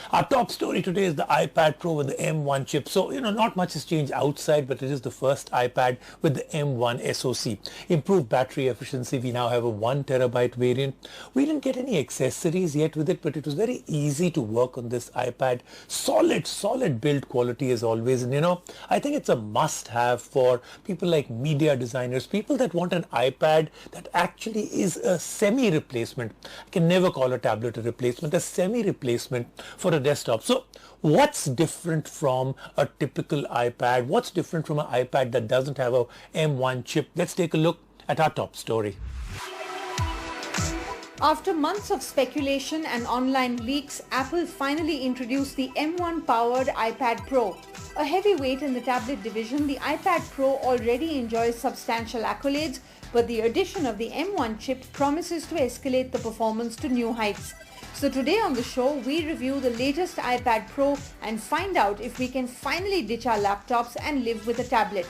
Our top story today is the iPad Pro with the M1 chip. So, not much has changed outside, but it is the first iPad with the M1 SoC. Improved battery efficiency. We now have a 1 terabyte variant. We didn't get any accessories yet with it, but it was very easy to work on this iPad. Solid build quality as always. And I think it's a must-have for people like media designers, people that want an iPad that actually is a semi-replacement. I can never call a tablet a replacement, a semi-replacement for a desktop. So what's different from a typical iPad? What's different from an iPad that doesn't have a M1 chip? Let's take a look at our top story. After months of speculation and online leaks, Apple finally introduced the M1-Powered iPad Pro. A heavyweight in the tablet division, the iPad Pro already enjoys substantial accolades, but the addition of the M1 chip promises to escalate the performance to new heights. So today on the show, we review the latest iPad Pro and find out if we can finally ditch our laptops and live with a tablet.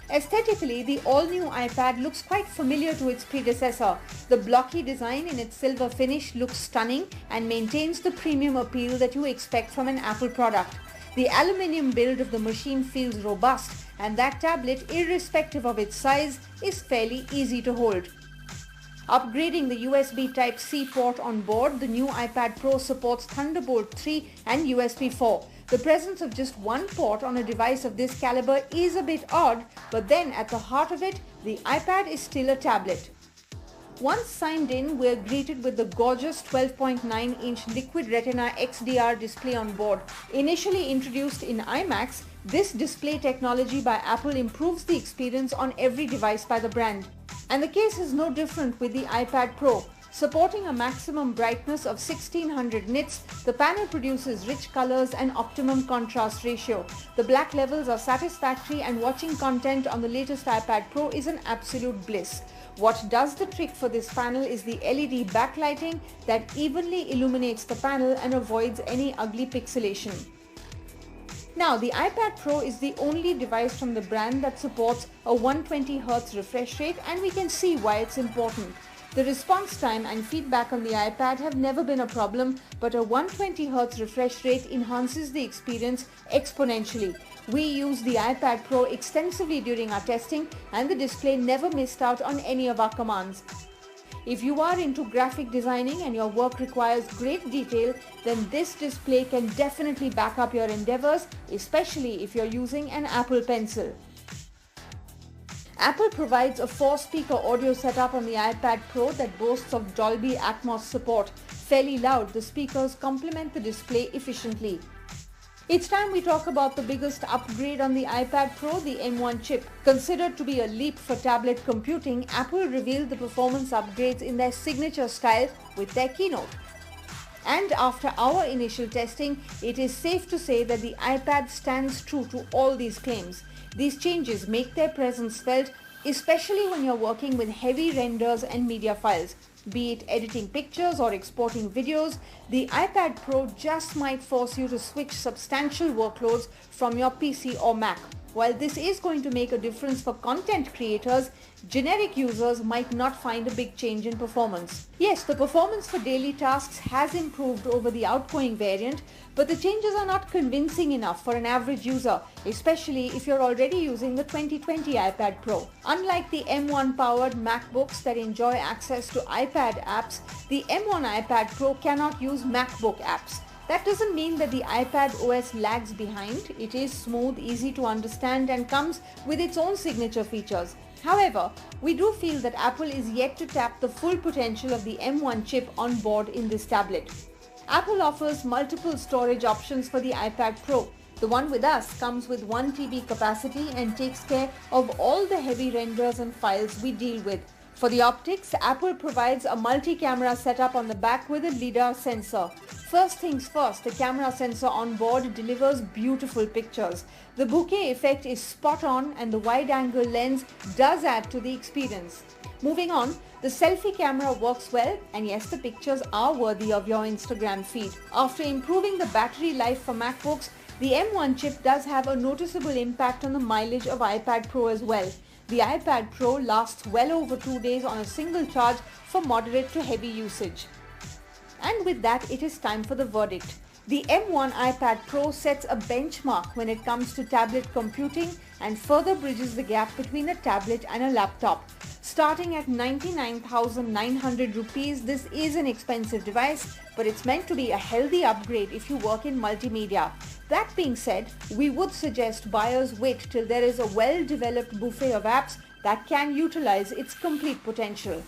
Aesthetically, the all-new iPad looks quite familiar to its predecessor. The blocky design in its silver finish looks stunning and maintains the premium appeal that you expect from an Apple product. The aluminium build of the machine feels robust, and that tablet, irrespective of its size, is fairly easy to hold. Upgrading the USB Type-C port on board, the new iPad Pro supports Thunderbolt 3 and USB 4. The presence of just one port on a device of this caliber is a bit odd, but then at the heart of it, the iPad is still a tablet. Once signed in, we're greeted with the gorgeous 12.9-inch Liquid Retina XDR display on board. Initially introduced in iMacs, this display technology by Apple improves the experience on every device by the brand. And the case is no different with the iPad Pro. Supporting a maximum brightness of 1600 nits, the panel produces rich colors and optimum contrast ratio. The black levels are satisfactory, and watching content on the latest iPad Pro is an absolute bliss. What does the trick for this panel is the LED backlighting that evenly illuminates the panel and avoids any ugly pixelation. Now, the iPad Pro is the only device from the brand that supports a 120Hz refresh rate, and we can see why it's important. The response time and feedback on the iPad have never been a problem, but a 120Hz refresh rate enhances the experience exponentially. We used the iPad Pro extensively during our testing, and the display never missed out on any of our commands. If you are into graphic designing and your work requires great detail, then this display can definitely back up your endeavors, especially if you're using an Apple Pencil. Apple provides a 4-speaker audio setup on the iPad Pro that boasts of Dolby Atmos support. Fairly loud, the speakers complement the display efficiently. It's time we talk about the biggest upgrade on the iPad Pro, the M1 chip. Considered to be a leap for tablet computing, Apple revealed the performance upgrades in their signature style with their keynote. And after our initial testing, it is safe to say that the iPad stands true to all these claims. These changes make their presence felt, especially when you're working with heavy renders and media files. Be it editing pictures or exporting videos, the iPad Pro just might force you to switch substantial workloads from your PC or Mac. While this is going to make a difference for content creators, generic users might not find a big change in performance. Yes, the performance for daily tasks has improved over the outgoing variant, but the changes are not convincing enough for an average user, especially if you're already using the 2020 iPad Pro. Unlike the M1-powered MacBooks that enjoy access to iPad apps, the M1 iPad Pro cannot use MacBook apps. That doesn't mean that the iPad OS lags behind. It is smooth, easy to understand, and comes with its own signature features. However, we do feel that Apple is yet to tap the full potential of the M1 chip on board in this tablet. Apple offers multiple storage options for the iPad Pro. The one with us comes with 1 TB capacity and takes care of all the heavy renders and files we deal with. For the optics, Apple provides a multi-camera setup on the back with a LiDAR sensor. First things first, the camera sensor on board delivers beautiful pictures. The bokeh effect is spot on, and the wide-angle lens does add to the experience. Moving on, the selfie camera works well, and yes, the pictures are worthy of your Instagram feed. After improving the battery life for MacBooks, the M1 chip does have a noticeable impact on the mileage of iPad Pro as well. The iPad Pro lasts well over 2 days on a single charge for moderate to heavy usage. And with that, it is time for the verdict. The M1 iPad Pro sets a benchmark when it comes to tablet computing and further bridges the gap between a tablet and a laptop. Starting at 99,900 rupees, this is an expensive device, but it's meant to be a healthy upgrade if you work in multimedia. That being said, we would suggest buyers wait till there is a well-developed buffet of apps that can utilize its complete potential.